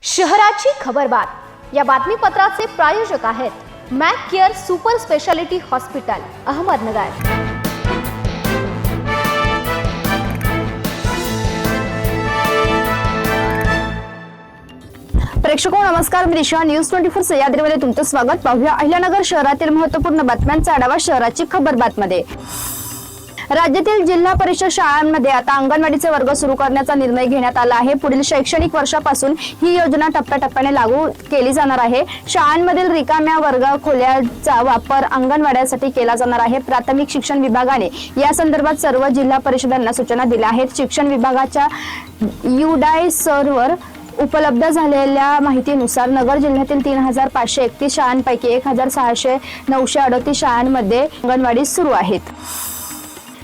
शहराची खबरबात या बातमीपत्राचे प्रायोजक आहेत Mac Care super speciality hospital Ahmednagar. प्रेक्षको नमस्कार, मी दिशा न्यूज 24 सह्याद्रीमध्ये तुमचं स्वागत। पाहूया अहिल्यानगर शहरातील महत्त्वपूर्ण बातम्यांचा आढावा शहराची खबरबातमध्ये। राज्यातील जिल्हा परिषद शाळांमध्ये आता अंगणवाडीचे वर्ग सुरू करण्याचा निर्णय घेण्यात आला आहे। पुढील शैक्षणिक वर्षापासून ही योजना टप्प्याटप्प्याने लागू केली जाणार आहे। शाळांमधील रिकाम्या वर्ग खोल्याचा वापर अंगणवाड्यासाठी केला जाणार आहे। प्राथमिक शिक्षण विभागाने या संदर्भात सर्व जिल्हा परिषदांना सूचना दिल्या आहेत। शिक्षण विभागाच्या UDAI सर्व्हर उपलब्ध झालेल्या माहितीनुसार नगर जिल्ह्यातील 3531 शाळांपैकी 1638 शाळांमध्ये अंगणवाडी सुरू आहेत।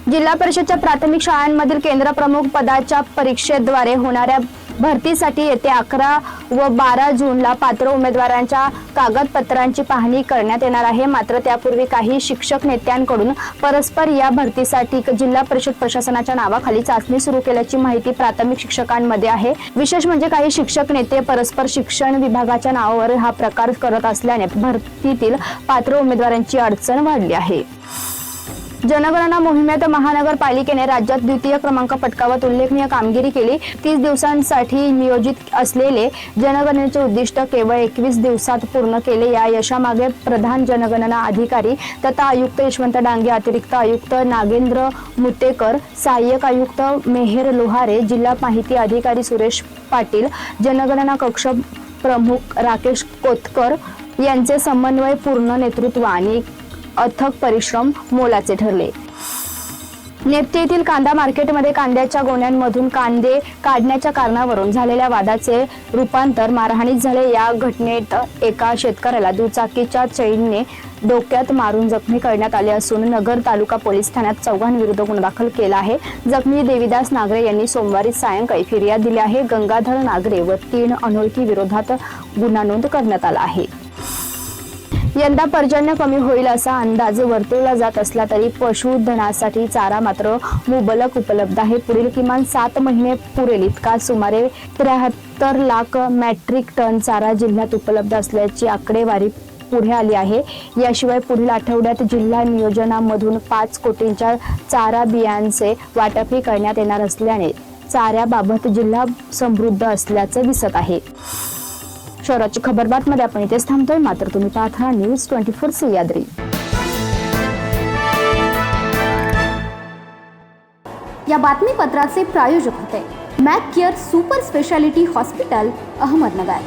जिल्हा परिषदच्या प्राथमिक शाळांमधील केंद्र प्रमुख पदाच्या परीक्षेद्वारे होणाऱ्या भरतीसाठी येत्या 11 व 12 जूनला पात्र उमेदवारांच्या कागदपत्रांची पाहणी करण्यात येणार आहे। मात्र त्यापूर्वी काही शिक्षक नेत्यांकडून परस्पर या भरतीसाठी जिल्हा परिषद प्रशासनाच्या नावाखाली चाचणी सुरू केल्याची माहिती प्राथमिक शिक्षकांमध्ये आहे। विशेष म्हणजे काही शिक्षक नेते परस्पर शिक्षण विभागाच्या नावावर हा प्रकार करत असल्याने भरतीतील पात्र उमेदवारांची अडचण वाढली आहे। जनगणना मोहिमेत महानगरपालिकेने राज्यात द्वितीय क्रमांक पटकावत उल्लेखनीय कामगिरी केली। 30 दिवसांसाठी नियोजित असलेले जनगणनेचे उद्दिष्ट केवळ 21 दिवसात पूर्ण केले। या यशामागे प्रधान जनगणना अधिकारी तथा आयुक्त यशवंत डांगे, अतिरिक्त आयुक्त नागेंद्र मुतेकर, सहाय्यक आयुक्त मेहेर लोहारे, जिल्हा माहिती अधिकारी सुरेश पाटील, जनगणना कक्ष प्रमुख राकेश कोतकर यांचे समन्वयपूर्ण नेतृत्व आणि अथक परिश्रम मोलाचे ठरले। नेप्ती येथील कांदा मार्केटमध्ये कांद्याच्या गोण्यांमधून कांदे काढण्याच्या कारणावरून झालेल्या वादाचे रूपांतर मारहाणीत झाले। या घटनेत एका शेतकऱ्याला दुचाकीच्या चैनने डोक्यात मारून जखमी करण्यात आले असून नगर तालुका पोलीस ठाण्यात चौघांविरुद्ध गुन्हा दाखल केला आहे। जखमी देविदास नागरे यांनी सोमवारी सायंकाळी फिर्याद दिली आहे। गंगाधर नागरे व 3 अनोळखी विरोधात गुन्हा नोंद करण्यात आला आहे। यंदा पर्जन्य कमी होईल असा अंदाज वर्तवला जात असला तरी पशुधनासाठी चारा मात्र मुबलक उपलब्ध आहे। पुढील किमान 7 महिने पुरेल इतका सुमारे 73 लाख मेट्रिक टन चारा जिल्ह्यात उपलब्ध असल्याची आकडेवारी पुढे आली आहे। याशिवाय पुढील आठवड्यात जिल्हा नियोजनामधून 5 कोटींच्या चारा बियांचे वाटपही करण्यात येणार असल्याने चाऱ्याबाबत जिल्हा समृद्ध असल्याचं दिसत आहे। शहराची खबरबातमध्ये आपण इथेच थांबतोय, मात्र तुम्ही पाहत राहा न्यूज 24 सह्याद्री। या बातमीपत्राचे प्रायोजक होते Mac Care super speciality hospital Ahmednagar.